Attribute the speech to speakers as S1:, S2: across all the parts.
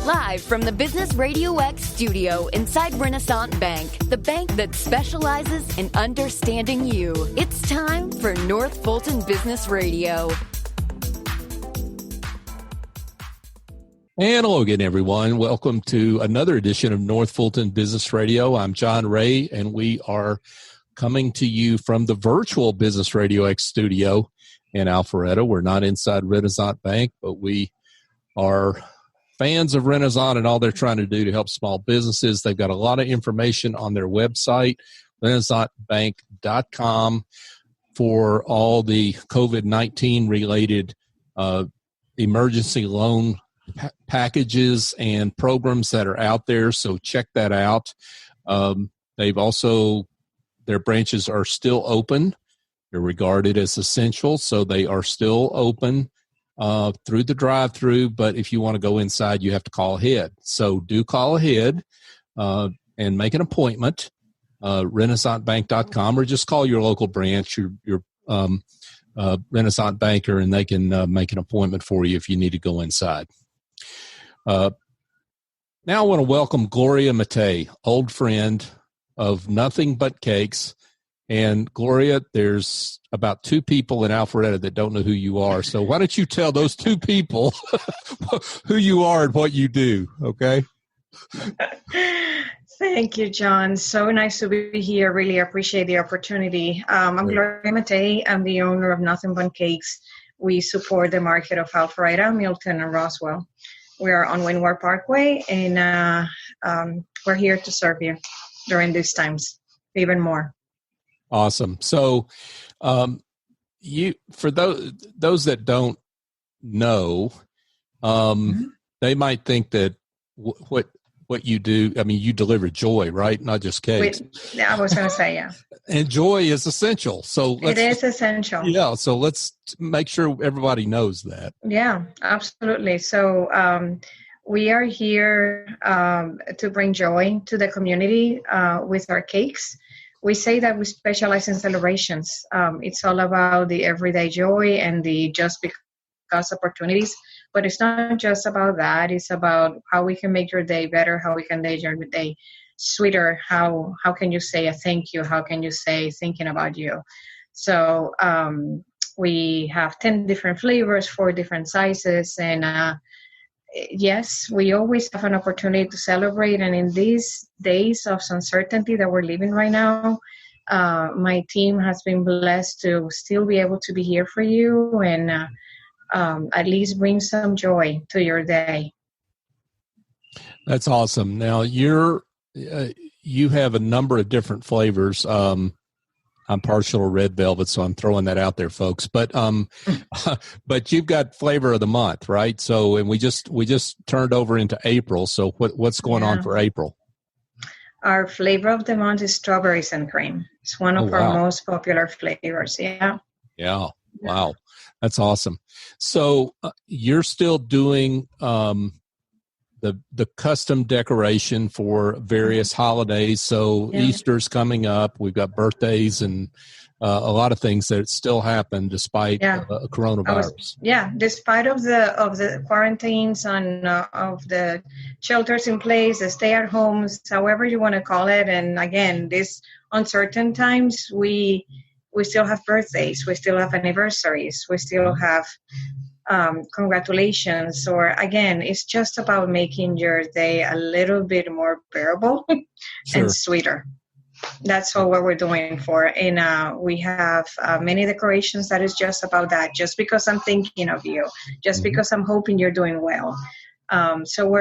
S1: Live from the Business Radio X studio inside Renaissance Bank, the bank that specializes in understanding you. It's time for North Fulton Business Radio.
S2: And hello again, everyone. Welcome to another edition of North Fulton Business Radio. I'm John Ray, and we are coming to you from the virtual Business Radio X studio in Alpharetta. We're not inside Renaissance Bank, but we are fans of Renaissance and all they're trying to do to help small businesses. They've got a lot of information on their website, renaissancebank.com, for all the COVID-19 related emergency loan packages and programs that are out there. So check that out. They've also, their branches are still open. They're regarded as essential, so they are still open through the drive-through, but if you want to go inside, you have to call ahead. So do call ahead and make an appointment, renaissancebank.com, or just call your local branch, your Renaissance banker, and they can make an appointment for you if you need to go inside. Now I want to welcome Gloria Mattei, old friend of Nothing But Cakes. And Gloria, there's about two people in Alpharetta that don't know who you are. So why don't you tell those two people who you are and what you do, okay?
S3: Thank you, John. So nice to be here. Really appreciate the opportunity. I'm Gloria Mattei. I'm the owner of Nothing But Cakes. We support the market of Alpharetta, Milton, and Roswell. We are on Windward Parkway, and we're here to serve you during these times, even more.
S2: Awesome. So, you, for those that don't know, they might think that what you do, I mean, you deliver joy, right? Not just cakes.
S3: I was going to say, yeah. And
S2: joy is essential. So
S3: it is essential.
S2: Yeah. So let's make sure everybody knows that.
S3: Yeah, absolutely. So, we are here to bring joy to the community with our cakes. We say that we specialize in celebrations. It's all about the everyday joy and the just because opportunities. But it's not just about that. It's about how we can make your day better, how we can make your day sweeter. How can you say a thank you? How can you say thinking about you? So we have 10 different flavors, 4 different sizes, and yes, we always have an opportunity to celebrate. And in these days of uncertainty that we're living right now, my team has been blessed to still be able to be here for you and at least bring some joy to your day.
S2: That's awesome. Now, you have a number of different flavors. I'm partial to red velvet, so I'm throwing that out there, folks. But but you've got flavor of the month, right? So, and we just turned over into April. So what's going on for April?
S3: Our flavor of the month is strawberries and cream. It's one of our most popular flavors. Yeah.
S2: Yeah. Wow. That's awesome. So you're still doing the custom decoration for various holidays. So Easter's coming up. We've got birthdays and a lot of things that still happen despite coronavirus.
S3: Despite of the quarantines and of the shelters in place, the stay-at-homes, however you want to call it. And again, these uncertain times, we still have birthdays, we still have anniversaries, we still have congratulations, or again, it's just about making your day a little bit more bearable and sweeter. That's all what we're doing for. And we have many decorations that is just about that, just because I'm thinking of you, just because I'm hoping you're doing well. So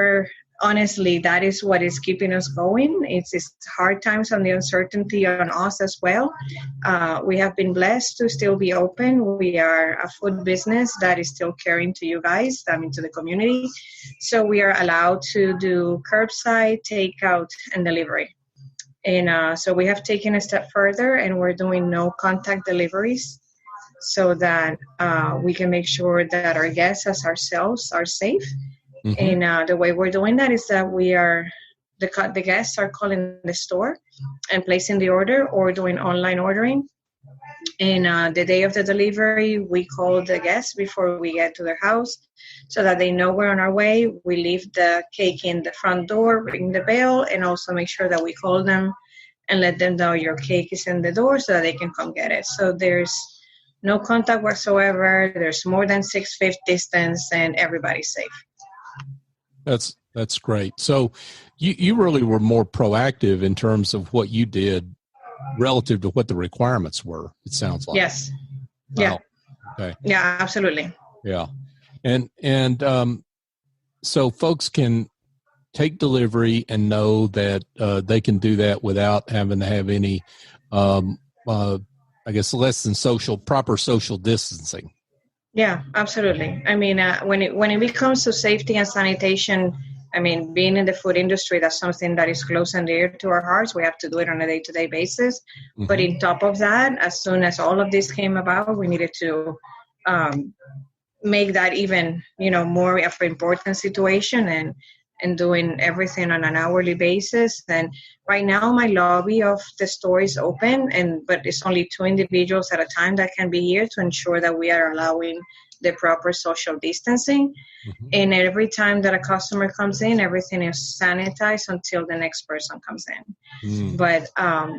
S3: honestly, that is what is keeping us going. It's hard times and the uncertainty on us as well. We have been blessed to still be open. We are a food business that is still caring to you guys, to the community. So we are allowed to do curbside, takeout, and delivery. And so we have taken a step further, and we're doing no contact deliveries so that we can make sure that our guests as ourselves are safe. And the way we're doing that is that we are the guests are calling the store and placing the order or doing online ordering. And the day of the delivery, we call the guests before we get to their house so that they know we're on our way. We leave the cake in the front door, ring the bell, and also make sure that we call them and let them know your cake is in the door so that they can come get it. So there's no contact whatsoever. There's more than 6 feet distance, and everybody's safe.
S2: That's great. So you really were more proactive in terms of what you did relative to what the requirements were, it sounds like.
S3: Yes.
S2: Wow.
S3: Yeah.
S2: Okay.
S3: Yeah, absolutely.
S2: Yeah. And so folks can take delivery and know that they can do that without having to have any, I guess, less than proper social distancing.
S3: Yeah, absolutely. I mean, when it becomes to safety and sanitation, I mean, being in the food industry, that's something that is close and dear to our hearts. We have to do it on a day-to-day basis. Mm-hmm. But on top of that, as soon as all of this came about, we needed to make that even, more of an important situation and doing everything on an hourly basis. And right now, my lobby of the store is open, but it's only 2 individuals at a time that can be here to ensure that we are allowing the proper social distancing. Mm-hmm. And every time that a customer comes in, everything is sanitized until the next person comes in. Mm. But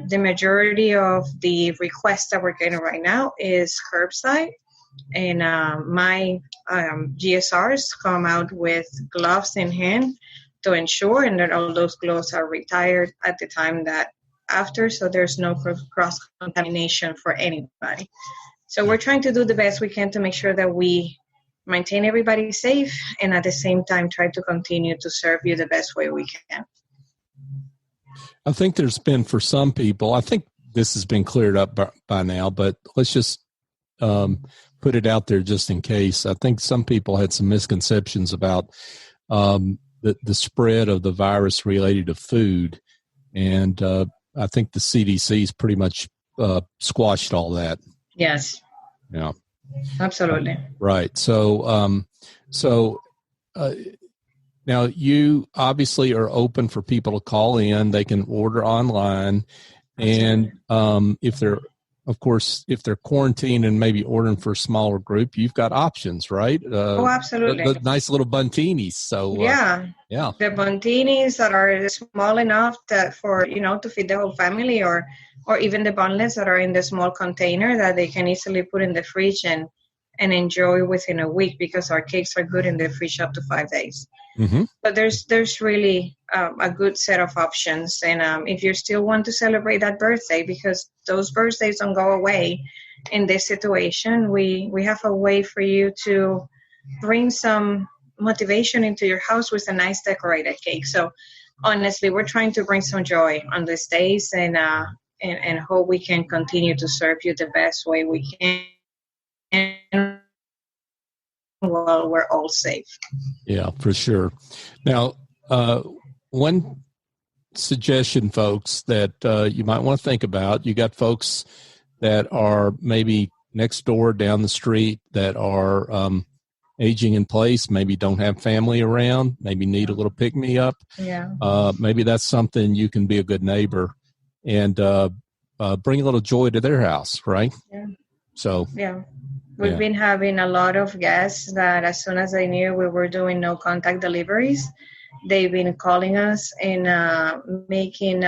S3: the majority of the requests that we're getting right now is curbside. And my GSRs come out with gloves in hand to ensure, and that all those gloves are retired at the time that after, so there's no cross-contamination for anybody. So we're trying to do the best we can to make sure that we maintain everybody safe and at the same time try to continue to serve you the best way we can.
S2: I think there's been, for some people, I think this has been cleared up by now, but let's just put it out there just in case. I think some people had some misconceptions about the spread of the virus related to food. And I think the CDC's pretty much squashed all that.
S3: Yes.
S2: Yeah.
S3: Absolutely.
S2: Right. So, now you obviously are open for people to call in. They can order online. Absolutely. And if they're quarantined and maybe ordering for a smaller group, you've got options, right?
S3: Absolutely.
S2: The nice little buntinis. So
S3: yeah. The buntinis that are small enough to feed the whole family, or even the bunlets that are in the small container that they can easily put in the fridge and enjoy within a week, because our cakes are good in the fridge up to 5 days. Mm-hmm. But there's really a good set of options. And if you still want to celebrate that birthday, because those birthdays don't go away in this situation, we have a way for you to bring some motivation into your house with a nice decorated cake. So honestly, we're trying to bring some joy on these days and hope we can continue to serve you the best way we can while we're all safe.
S2: Yeah, for sure. Now, one suggestion, folks, that you might want to think about, you got folks that are maybe next door, down the street, that are aging in place, maybe don't have family around, maybe need a little pick-me-up.
S3: Yeah.
S2: Maybe that's something you can be a good neighbor and bring a little joy to their house, right?
S3: Yeah.
S2: So.
S3: Yeah. We've been having a lot of guests that as soon as they knew we were doing no contact deliveries, they've been calling us and making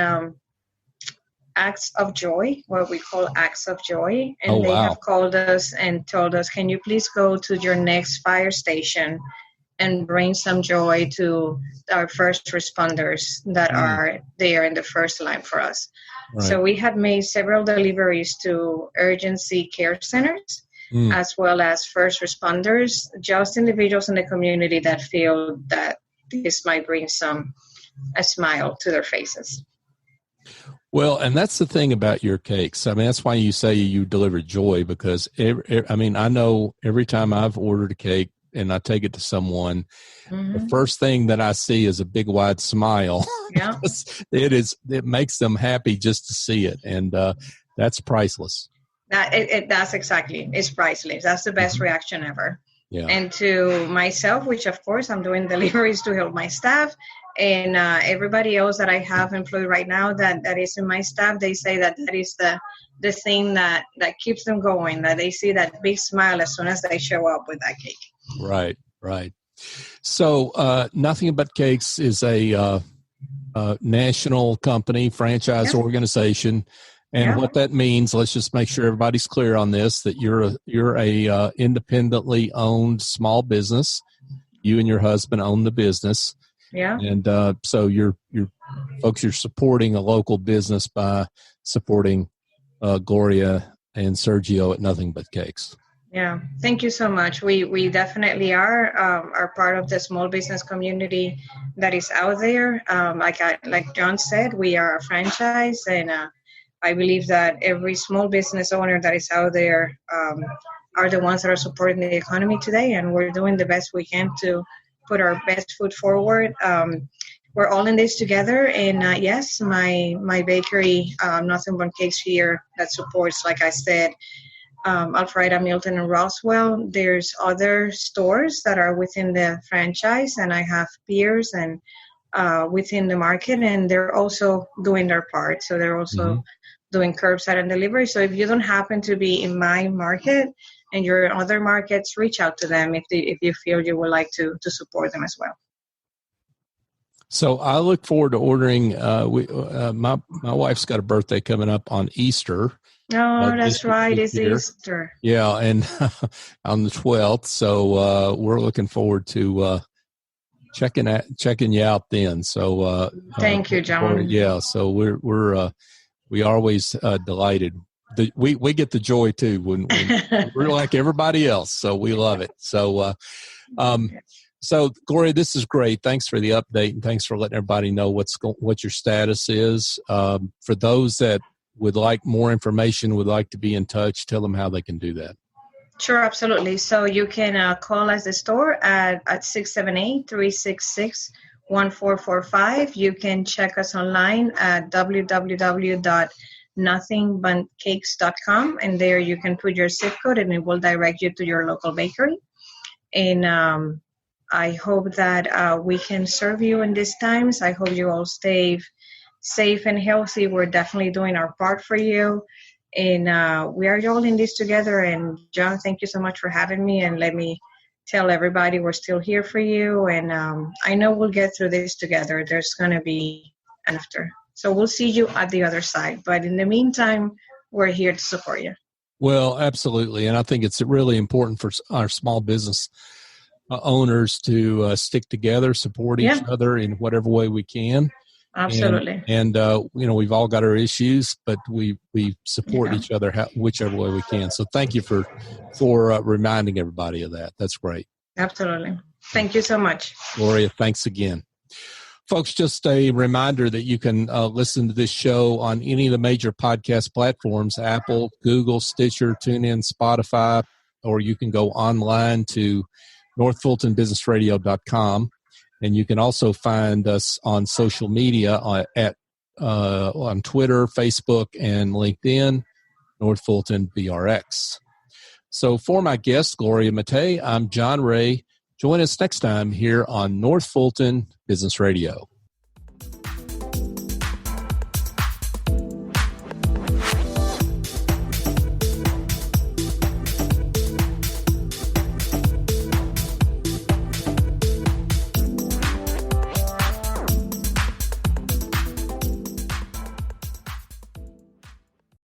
S3: acts of joy, what we call acts of joy. And they have called us and told us, can you please go to your next fire station and bring some joy to our first responders that are there in the first line for us. Right. So we have made several deliveries to urgency care centers, as well as first responders, just individuals in the community that feel that this might bring a smile to their faces.
S2: Well, and that's the thing about your cakes. I mean, that's why you say you deliver joy, because I know every time I've ordered a cake and I take it to someone, the first thing that I see is a big wide smile.
S3: Yeah.
S2: It makes them happy just to see it. And that's priceless.
S3: That's exactly. It's priceless. That's the best reaction ever.
S2: Yeah.
S3: And to myself, which of course I'm doing deliveries to help my staff, And everybody else that I have employed right now that is in my staff, they say that is the thing that keeps them going, that they see that big smile as soon as they show up with that cake.
S2: Right. So Nothing But Cakes is a national company, franchise organization. And what that means, let's just make sure everybody's clear on this, that you're a independently owned small business. You and your husband own the business. Yeah. And so you're supporting a local business by supporting Gloria and Sergio at Nothing But Cakes.
S3: Yeah. Thank you so much. We definitely are part of the small business community that is out there. Like John said, we are a franchise, and I believe that every small business owner that is out there are the ones that are supporting the economy today, and we're doing the best we can to put our best foot forward. We're all in this together, and yes, my bakery, Nothing But Cakes here, that supports, like I said, Alpharetta, Milton, and Roswell. There's other stores that are within the franchise, and I have peers and within the market, and they're also doing their part. So they're also doing curbside and delivery. So if you don't happen to be in my market and you're in other markets, reach out to them if you feel you would like to support them as well.
S2: So I look forward to ordering. My wife's got a birthday coming up on Easter.
S3: Oh, that's right. It's Easter.
S2: Yeah, and on the 12th. So we're looking forward to checking you out then. So
S3: thank you, John.
S2: Yeah, so we always delighted. We get the joy too when we're like everybody else. So we love it. So so Gloria, this is great. Thanks for the update, and thanks for letting everybody know what your status is. For those that would like more information, would like to be in touch, tell them how they can do that.
S3: Sure, absolutely. So you can call us the store at 678-366-1445. You can check us online at www.nothingbundtcakes.com, and there you can put your zip code and it will direct you to your local bakery. And I hope that we can serve you in these times. I hope you all stay safe and healthy. We're definitely doing our part for you. And we are all in this together. And John, thank you so much for having me. And let me tell everybody we're still here for you. And I know we'll get through this together. There's going to be an after. So we'll see you at the other side. But in the meantime, we're here to support you.
S2: Well, absolutely. And I think it's really important for our small business owners to stick together, support each other in whatever way we can.
S3: Absolutely.
S2: And we've all got our issues, but we support each other whichever way we can. So thank you for reminding everybody of that. That's great.
S3: Absolutely. Thank you so much.
S2: Gloria, thanks again. Folks, just a reminder that you can listen to this show on any of the major podcast platforms, Apple, Google, Stitcher, TuneIn, Spotify, or you can go online to northfultonbusinessradio.com. And you can also find us on social media on Twitter, Facebook, and LinkedIn, North Fulton BRX. So for my guest, Gloria Mattei, I'm John Ray. Join us next time here on North Fulton Business Radio.